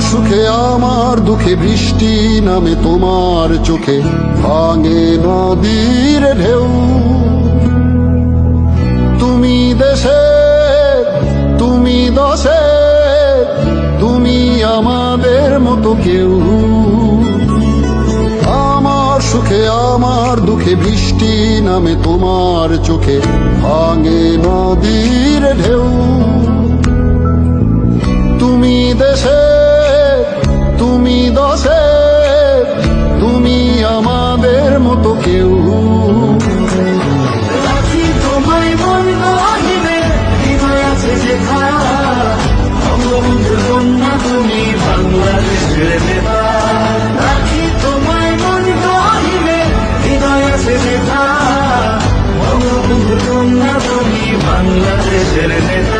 সুখে আমার দুঃখে বৃষ্টি নামে তোমার চোখে, ভাঙে নদীর ঢেউ। তুমি দেশে, তুমি দশে, তুমি আমাদের মতো কেউ। আমার সুখে আমার দুঃখে বৃষ্টি নামে তোমার চোখে, ভাঙে নদীর ঢেউ। তুমি দেশে, তুমি দশে, তুমি আমাদের মতো কেউ। রাখি তোমায় মন গহিনে, হৃদয় আছে যেখানে, বঙ্গবন্ধুর কন্যা তুমি বাংলাদেশের নেতা। রাখি তোমায় মন গহিনে, হৃদয় আছে যেখানে, বঙ্গবন্ধুর কন্যা তুমি বাংলাদেশের নেতা।